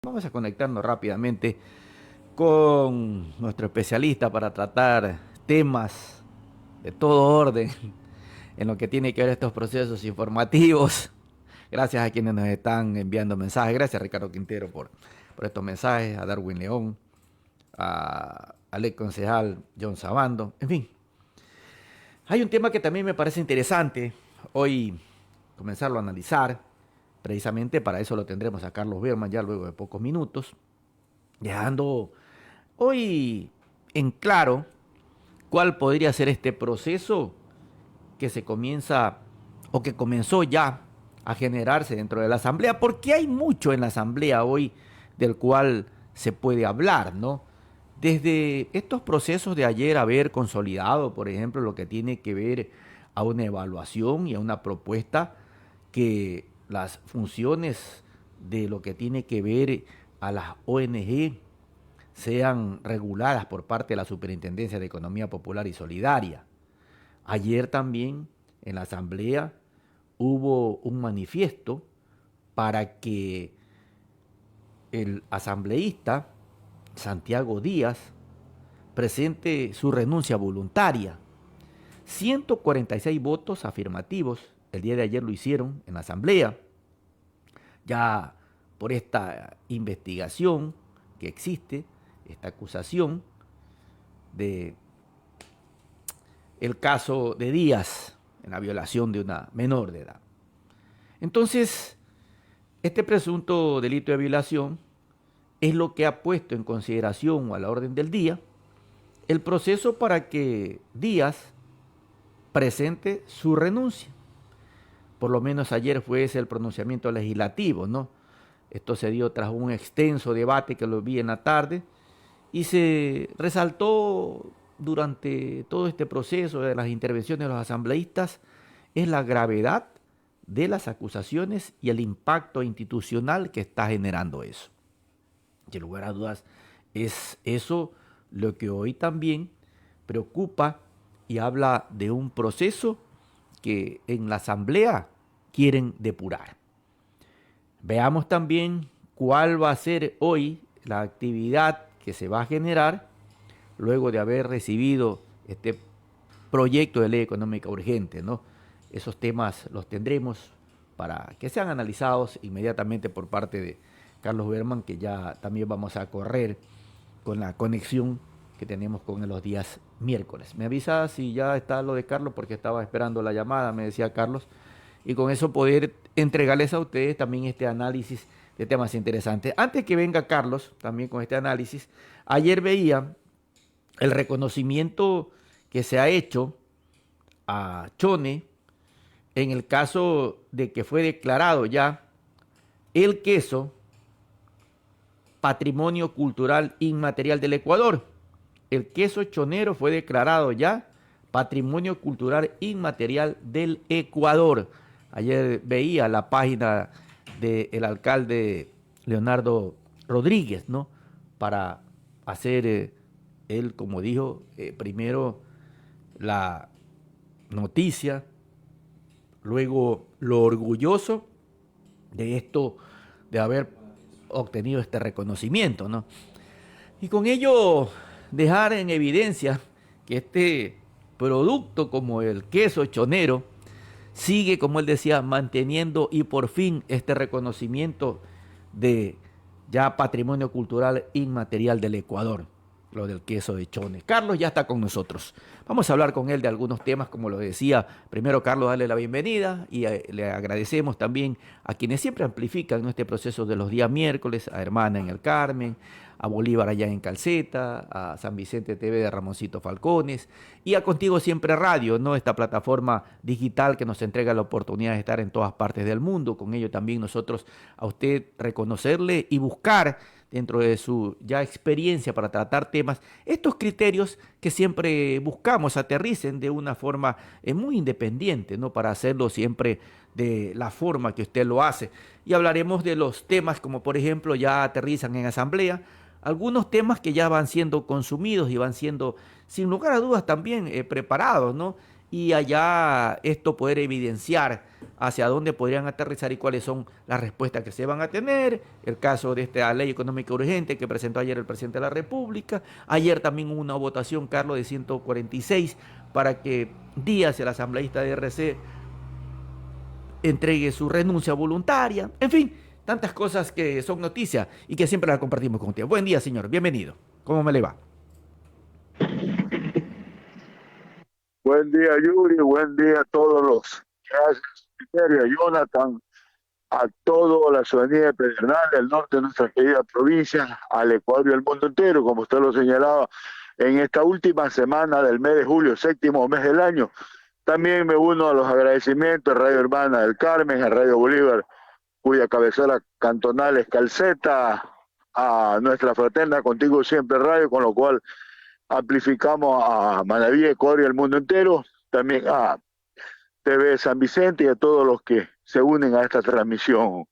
Vamos a conectarnos rápidamente con nuestro especialista para tratar temas de todo orden en lo que tiene que ver estos procesos informativos. Gracias a quienes nos están enviando mensajes. Gracias, Ricardo Quintero, por estos mensajes. A Darwin León, al ex concejal John Sabando. En fin, hay un tema que también me parece interesante hoy comenzarlo a analizar. Precisamente para eso lo tendremos a Carlos Berman ya luego de pocos minutos, dejando hoy en claro cuál podría ser este proceso que se comienza o que comenzó ya a generarse dentro de la Asamblea, porque hay mucho en la Asamblea hoy del cual se puede hablar, ¿no? Desde estos procesos de ayer haber consolidado, por ejemplo, lo que tiene que ver a una evaluación y a una propuesta que las funciones de lo que tiene que ver a las ONG sean reguladas por parte de la Superintendencia de Economía Popular y Solidaria. Ayer también en la Asamblea hubo un manifiesto para que el asambleísta Santiago Díaz presente su renuncia voluntaria. 146 votos afirmativos, el día de ayer lo hicieron en la Asamblea, ya por esta investigación que existe, esta acusación de el caso de Díaz en la violación de una menor de edad. Entonces, este presunto delito de violación es lo que ha puesto en consideración o a la orden del día el proceso para que Díaz presente su renuncia. Por lo menos ayer fue ese el pronunciamiento legislativo, ¿no? Esto se dio tras un extenso debate que lo vi en la tarde y se resaltó durante todo este proceso de las intervenciones de los asambleístas es la gravedad de las acusaciones y el impacto institucional que está generando eso. Sin lugar a dudas, es eso lo que hoy también preocupa y habla de un proceso que en la Asamblea quieren depurar. Veamos también cuál va a ser hoy la actividad que se va a generar luego de haber recibido este proyecto de ley económica urgente, ¿no? Esos temas los tendremos para que sean analizados inmediatamente por parte de Carlos Berman, que ya también vamos a correr con la conexión que tenemos con él los días miércoles. Me avisa si ya está lo de Carlos, porque estaba esperando la llamada, me decía Carlos, y con eso poder entregarles a ustedes también este análisis de temas interesantes. Antes que venga Carlos, también con este análisis, ayer veía el reconocimiento que se ha hecho a Chone en el caso de que fue declarado ya el queso Patrimonio Cultural Inmaterial del Ecuador. El queso chonero fue declarado ya Patrimonio Cultural Inmaterial del Ecuador. Ayer veía la página del alcalde Leonardo Rodríguez, ¿no? Para hacer, él, como dijo, primero la noticia, luego lo orgulloso de esto, de haber obtenido este reconocimiento, ¿no? Y con ello dejar en evidencia que este producto como el queso chonero sigue, como él decía, manteniendo y por fin este reconocimiento de ya patrimonio cultural inmaterial del Ecuador, lo del queso de Chone. Carlos ya está con nosotros. Vamos a hablar con él de algunos temas, como lo decía. Primero, Carlos, darle la bienvenida y le agradecemos también a quienes siempre amplifican, ¿no?, este proceso de los días miércoles, a Hermana en el Carmen, a Bolívar allá en Calceta, a San Vicente TV de Ramoncito Falcones y a Contigo Siempre Radio, ¿no?, esta plataforma digital que nos entrega la oportunidad de estar en todas partes del mundo. Con ello también nosotros a usted reconocerle y buscar dentro de su ya experiencia para tratar temas, estos criterios que siempre buscamos aterricen de una forma muy independiente, ¿no?, para hacerlo siempre de la forma que usted lo hace. Y hablaremos de los temas como, por ejemplo, ya aterrizan en asamblea, algunos temas que ya van siendo consumidos y van siendo, sin lugar a dudas, también preparados, ¿no? y allá esto poder evidenciar hacia dónde podrían aterrizar y cuáles son las respuestas que se van a tener. El caso de esta ley económica urgente que presentó ayer el presidente de la República. Ayer también hubo una votación, Carlos, de 146 para que Díaz, el asambleísta de RC, entregue su renuncia voluntaria. En fin, tantas cosas que son noticias y que siempre las compartimos con usted. Buen día, señor. Bienvenido. ¿Cómo me le va? Buen día, Yuri. Buen día a todos los que hacen a Jonathan, a toda la ciudadanía de Pedernal, del norte de nuestra querida provincia, al Ecuador y al mundo entero, como usted lo señalaba, en esta última semana del mes de julio, séptimo mes del año. También me uno a los agradecimientos a Radio Hermana del Carmen, a Radio Bolívar, cuya cabecera cantonal es Calceta, a nuestra fraterna Contigo Siempre Radio, con lo cual amplificamos a Manaví, Ecuador y al mundo entero, también a TV San Vicente y a todos los que se unen a esta transmisión,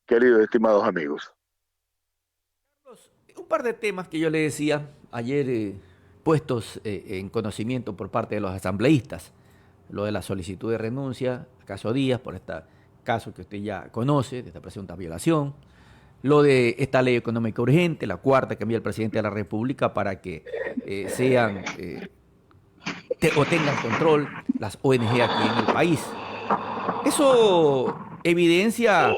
queridos y estimados amigos. Un par de temas que yo le decía ayer puestos en conocimiento por parte de los asambleístas. Lo de la solicitud de renuncia a caso Díaz por este caso que usted ya conoce, de esta presunta violación. Lo de esta ley económica urgente, la cuarta que envía el presidente de la República para que sean o tengan control las ONG aquí en el país. Eso evidencia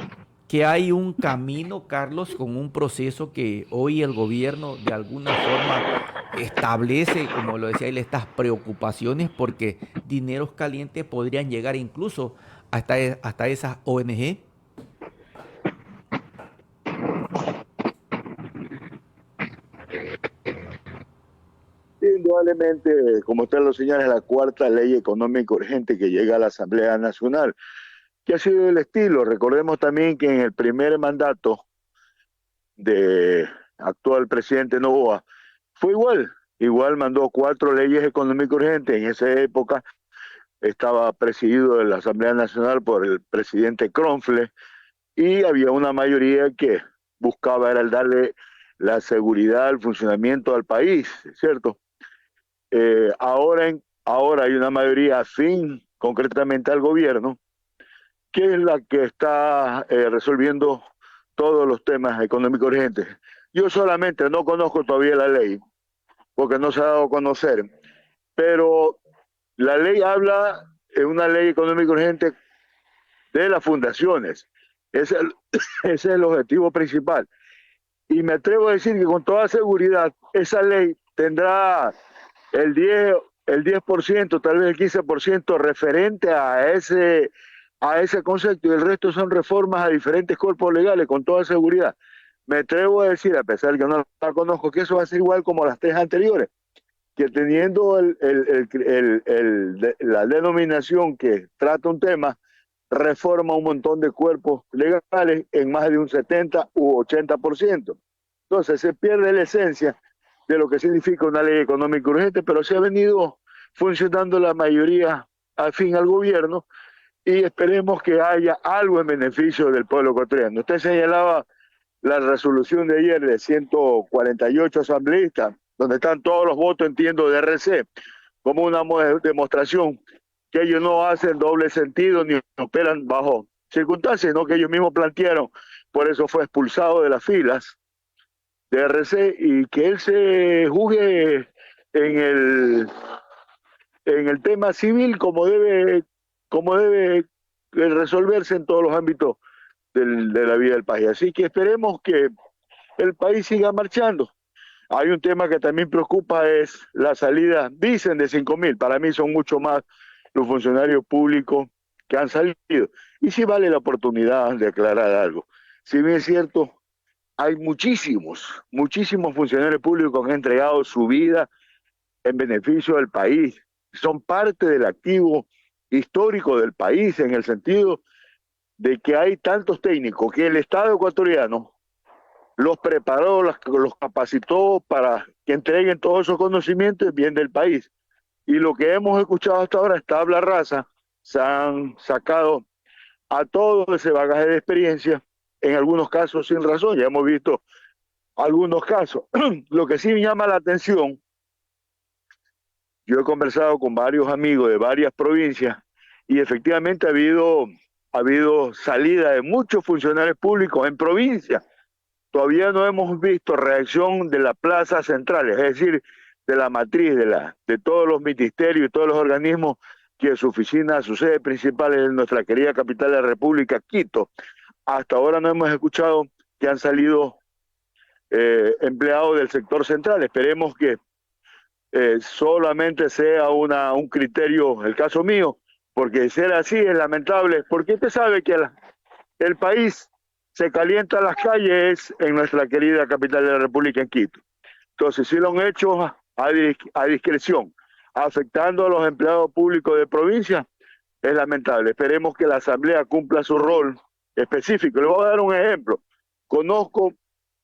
que hay un camino, Carlos, con un proceso que hoy el gobierno de alguna forma establece, como lo decía él, estas preocupaciones porque dineros calientes podrían llegar incluso hasta esas ONG. Indudablemente, como usted lo señala, es la cuarta ley económica urgente que llega a la Asamblea Nacional, que ha sido el estilo. Recordemos también que en el primer mandato de actual presidente Noboa fue igual mandó 4 leyes económicas urgentes. En esa época estaba presidido en la Asamblea Nacional por el presidente Kronfle y había una mayoría que buscaba era el darle la seguridad al funcionamiento al país, ¿cierto? Ahora hay una mayoría afín concretamente al gobierno, que es la que está resolviendo todos los temas económicos urgentes. Yo solamente no conozco todavía la ley, porque no se ha dado a conocer, pero la ley habla en una ley económica urgente de las fundaciones. Ese es el objetivo principal. Y me atrevo a decir que con toda seguridad esa ley tendrá el 10%, tal vez el 15% referente a ese concepto, y el resto son reformas a diferentes cuerpos legales, con toda seguridad. Me atrevo a decir, a pesar de que no la conozco, que eso va a ser igual como las 3 anteriores, que teniendo la denominación que trata un tema, reforma un montón de cuerpos legales en más de un 70 u 80%. Entonces se pierde la esencia de lo que significa una ley económica urgente, pero se ha venido funcionando la mayoría afín al gobierno y esperemos que haya algo en beneficio del pueblo ecuatoriano. Usted señalaba la resolución de ayer de 148 asambleístas, donde están todos los votos, entiendo, de RC, como una demostración que ellos no hacen doble sentido ni operan bajo circunstancias, sino que ellos mismos plantearon, por eso fue expulsado de las filas de RC y que él se juzgue en el tema civil como debe resolverse en todos los ámbitos de la vida del país. Así que esperemos que el país siga marchando. Hay un tema que también preocupa, es la salida, dicen de 5.000, para mí son mucho más los funcionarios públicos que han salido. Y sí vale la oportunidad de aclarar algo. Si bien es cierto, hay muchísimos funcionarios públicos que han entregado su vida en beneficio del país. Son parte del activo histórico del país, en el sentido de que hay tantos técnicos que el Estado ecuatoriano los preparó, los capacitó para que entreguen todos esos conocimientos en bien del país. Y lo que hemos escuchado hasta ahora es tabla rasa. Se han sacado a todo ese bagaje de experiencia, en algunos casos sin razón. Ya hemos visto algunos casos. Lo que sí me llama la atención Yo he conversado con varios amigos de varias provincias y efectivamente ha habido salida de muchos funcionarios públicos en provincias. Todavía no hemos visto reacción de la plaza central, es decir, de la matriz, de todos los ministerios y todos los organismos que su oficina, su sede principal es en nuestra querida capital de la República, Quito. Hasta ahora no hemos escuchado que han salido empleados del sector central. Esperemos que solamente sea un criterio, el caso mío, porque ser así es lamentable, porque usted sabe que el país se calienta en las calles en nuestra querida capital de la República, en Quito. Entonces, si lo han hecho a discreción, afectando a los empleados públicos de provincia, es lamentable. Esperemos que la Asamblea cumpla su rol específico. Le voy a dar un ejemplo. Conozco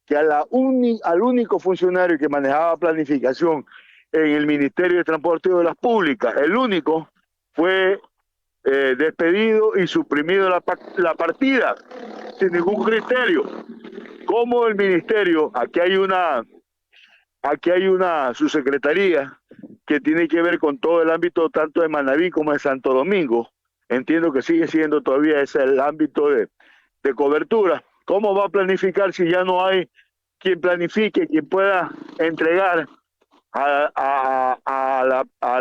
que al único funcionario que manejaba planificación en el Ministerio de Transporte y Obras Públicas, el único, fue despedido y suprimido la partida sin ningún criterio. Como el ministerio, aquí hay una subsecretaría que tiene que ver con todo el ámbito tanto de Manabí como de Santo Domingo. Entiendo que sigue siendo todavía ese el ámbito de cobertura. ¿Cómo va a planificar si ya no hay quien planifique, quien pueda entregar a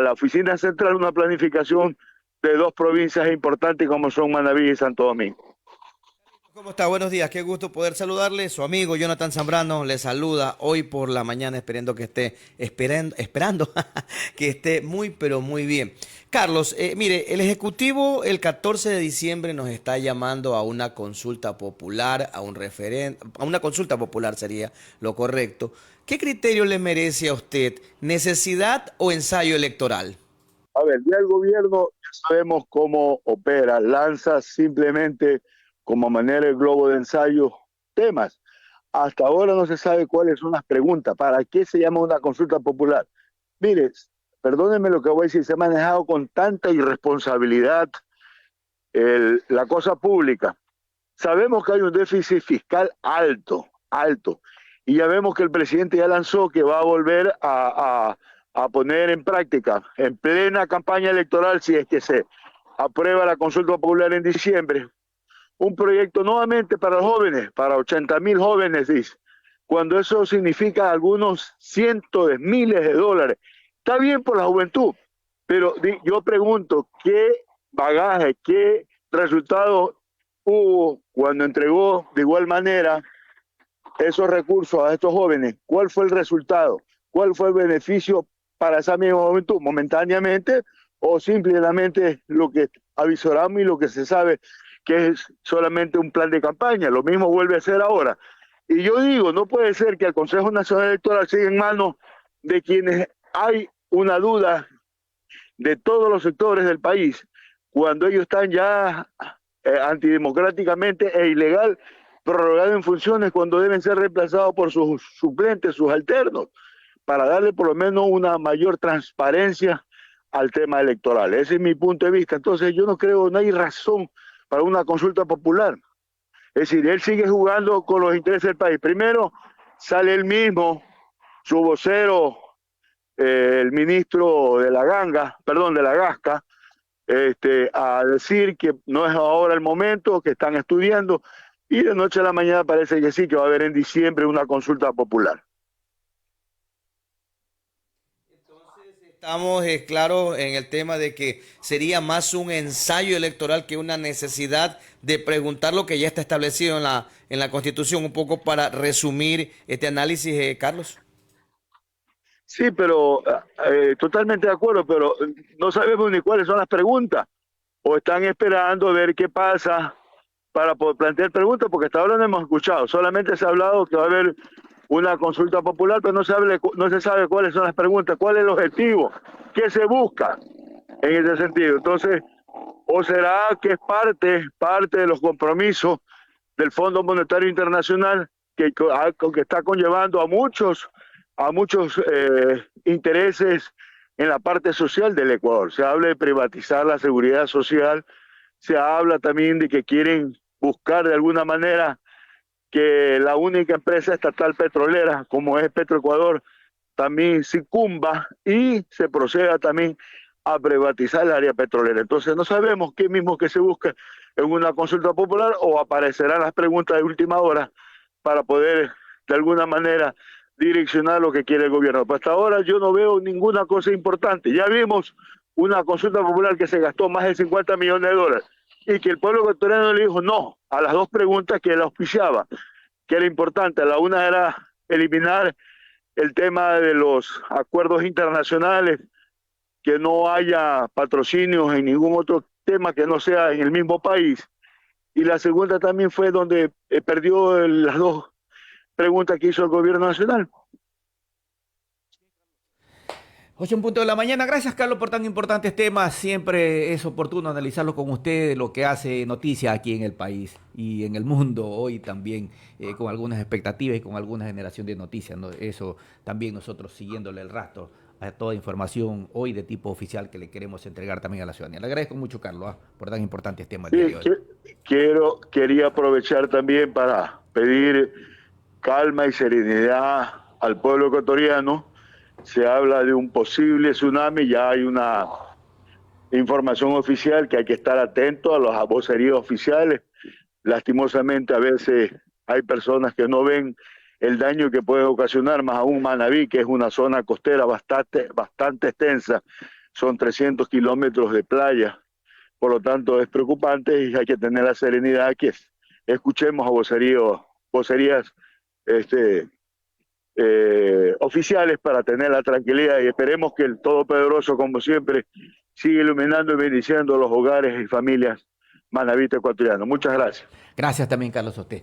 la oficina central una planificación de dos provincias importantes como son Manabí y Santo Domingo? ¿Cómo está? Buenos días, qué gusto poder saludarle. Su amigo Jonathan Zambrano le saluda hoy por la mañana, esperando que esté muy, pero muy bien. Carlos, mire, el Ejecutivo el 14 de diciembre nos está llamando a una consulta popular, a una consulta popular sería lo correcto. ¿Qué criterio le merece a usted? ¿Necesidad o ensayo electoral? A ver, ya el gobierno ya sabemos cómo opera, lanza simplemente como manera el globo de ensayo temas. Hasta ahora no se sabe cuáles son las preguntas, para qué se llama una consulta popular. Mire, perdónenme lo que voy a decir, se ha manejado con tanta irresponsabilidad la cosa pública. Sabemos que hay un déficit fiscal alto, alto, y ya vemos que el presidente ya lanzó que va a volver a poner en práctica, en plena campaña electoral, si es que se aprueba la consulta popular en diciembre, un proyecto nuevamente para los jóvenes, para 80.000 jóvenes, dice, cuando eso significa algunos cientos de miles de dólares. Está bien por la juventud, pero yo pregunto, ¿qué bagaje, qué resultado hubo cuando entregó de igual manera esos recursos a estos jóvenes? ¿Cuál fue el resultado? ¿Cuál fue el beneficio para esa misma juventud? Momentáneamente o simplemente lo que avisoramos y lo que se sabe que es solamente un plan de campaña. Lo mismo vuelve a ser ahora. Y yo digo, no puede ser que el Consejo Nacional Electoral siga en manos de quienes hay una duda de todos los sectores del país, cuando ellos están ya antidemocráticamente e ilegal prorrogados en funciones cuando deben ser reemplazados por sus suplentes, sus alternos, para darle por lo menos una mayor transparencia al tema electoral. Ese es mi punto de vista. Entonces yo no creo, no hay razón para una consulta popular. Es decir, él sigue jugando con los intereses del país. Primero sale él mismo, su vocero, el ministro de la Ganga, perdón, de la Gasca, a decir que no es ahora el momento, que están estudiando, y de noche a la mañana parece que sí, que va a haber en diciembre una consulta popular. Estamos claros en el tema de que sería más un ensayo electoral que una necesidad de preguntar lo que ya está establecido en la Constitución, un poco para resumir este análisis, Carlos. Sí, pero totalmente de acuerdo, pero no sabemos ni cuáles son las preguntas, o están esperando a ver qué pasa para poder plantear preguntas, porque hasta ahora no hemos escuchado, solamente se ha hablado que va a haber una consulta popular, pero no se sabe cuáles son las preguntas, cuál es el objetivo, qué se busca en ese sentido. Entonces, o será que es parte de los compromisos del Fondo Monetario Internacional que está conllevando a muchos intereses en la parte social del Ecuador. Se habla de privatizar la seguridad social, se habla también de que quieren buscar de alguna manera que la única empresa estatal petrolera, como es Petroecuador, también sucumba y se proceda también a privatizar el área petrolera. Entonces no sabemos qué mismo que se busca en una consulta popular o aparecerán las preguntas de última hora para poder de alguna manera direccionar lo que quiere el gobierno. Pero hasta ahora yo no veo ninguna cosa importante. Ya vimos una consulta popular que se gastó más de 50 millones de dólares y que el pueblo ecuatoriano le dijo no a las dos preguntas que él auspiciaba, que era importante. La una era eliminar el tema de los acuerdos internacionales, que no haya patrocinios en ningún otro tema que no sea en el mismo país. Y la segunda también fue donde perdió las dos preguntas que hizo el gobierno nacional. 8 de la mañana. Gracias, Carlos, por tan importantes temas. Siempre es oportuno analizarlo con usted, lo que hace noticia aquí en el país y en el mundo hoy también, con algunas expectativas y con alguna generación de noticias, ¿no? Eso también nosotros siguiéndole el rastro a toda información hoy de tipo oficial que le queremos entregar también a la ciudadanía. Le agradezco mucho, Carlos, por tan importantes temas el día de hoy. Quería aprovechar también para pedir calma y serenidad al pueblo ecuatoriano. Se habla de un posible tsunami, ya hay una información oficial que hay que estar atento a las vocerías oficiales. Lastimosamente a veces hay personas que no ven el daño que puede ocasionar, más aún Manabí, que es una zona costera bastante extensa, son 300 kilómetros de playa, por lo tanto es preocupante y hay que tener la serenidad que escuchemos a vocerías oficiales para tener la tranquilidad y esperemos que el Todopoderoso, como siempre, siga iluminando y bendiciendo los hogares y familias manabitas ecuatorianos. Muchas gracias. Gracias también, Carlos, a usted.